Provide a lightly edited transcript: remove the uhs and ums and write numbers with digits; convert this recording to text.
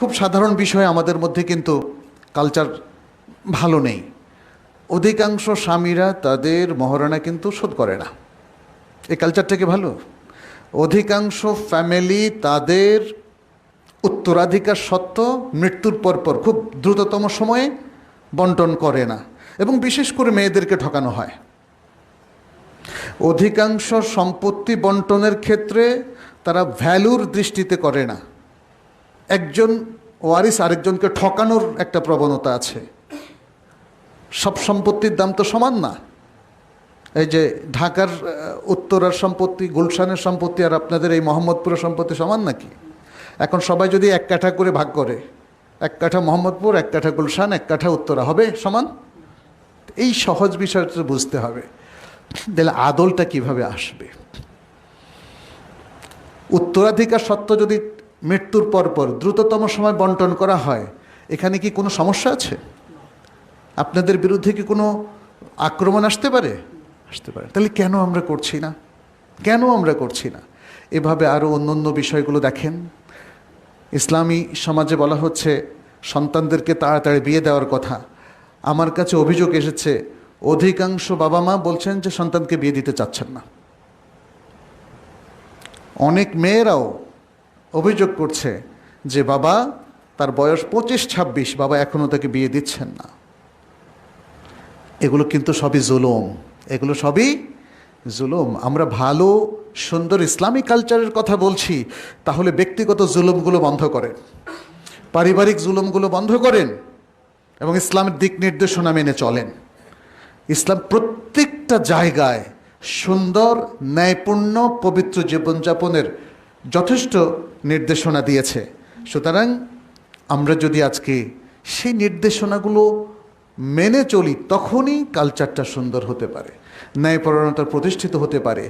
খুব সাধারণ বিষয়, আমাদের মধ্যে কিন্তু কালচার ভালো নেই। অধিকাংশ স্বামীরা তাদের মহারণা কিন্তু শোধ করে না। এই কালচারটা কি ভালো? অধিকাংশ ফ্যামিলি তাদের উত্তরাধিকার সত্ত্ব মৃত্যুর পরপর খুব দ্রুততম সময়ে বন্টন করে না, এবং বিশেষ করে মেয়েদেরকে ঠকানো হয়। অধিকাংশ সম্পত্তি বন্টনের ক্ষেত্রে তারা ভ্যালুর দৃষ্টিতে করে না। একজন ওয়ারিস আরেকজনকে ঠকানোর একটা প্রবণতা আছে। সব সম্পত্তির দাম তো সমান না। এই যে ঢাকার উত্তরার সম্পত্তি, গুলশানের সম্পত্তি আর আপনাদের এই মোহাম্মদপুরের সম্পত্তি সমান নাকি? এখন সবাই যদি এক কাঠা করে ভাগ করে, এক কাঠা মোহাম্মদপুর, এক কাঠা গুলশান, এক কাঠা উত্তরা, হবে সমান? এই সহজ বিষয়টা বুঝতে হবে। তাহলে আদলটা কিভাবে আসবে? উত্তরাধিকার সত্ত্ব যদি মৃত্যুর পরপর দ্রুততম সময় বন্টন করা হয়, এখানে কি কোনো সমস্যা আছে? আপনাদের বিরুদ্ধে কি কোনো আক্রমণ আসতে পারে? আসতে পারে। তাহলে কেন আমরা করছি না? কেন আমরা করছি না? এভাবে আরও অন্য বিষয়গুলো দেখেন। ইসলামী সমাজে বলা হচ্ছে সন্তানদেরকে তাড়াতাড়ি বিয়ে দেওয়ার কথা। আমার কাছে অভিযোগ এসেছে, অধিকাংশ বাবা মা বলছেন যে সন্তানকে বিয়ে দিতে চাচ্ছেন না। অনেক মেয়েরাও অভিযোগ করছে যে বাবা, তার বয়স 25-26, বাবা এখনও তাকে বিয়ে দিচ্ছেন না। এগুলো কিন্তু সবই জুলুম, এগুলো সবই জুলুম। আমরা ভালো সুন্দর ইসলামিক কালচারের কথা বলছি, তাহলে ব্যক্তিগত জুলুমগুলো বন্ধ করেন, পারিবারিক জুলুমগুলো বন্ধ করেন, এবং ইসলামের দিক নির্দেশনা মেনে চলেন। ইসলাম প্রত্যেকটা জায়গায় সুন্দর, ন্যায়পূর্ণ, পবিত্র জীবনযাপনের যথেষ্ট নির্দেশনা দিয়েছে। সুতরাং আমরা যদি আজকে সেই নির্দেশনাগুলো মেনে চলি, তখনই কালচারটা সুন্দর হতে পারে, ন্যায়পরায়ণতা প্রতিষ্ঠিত হতে পারে।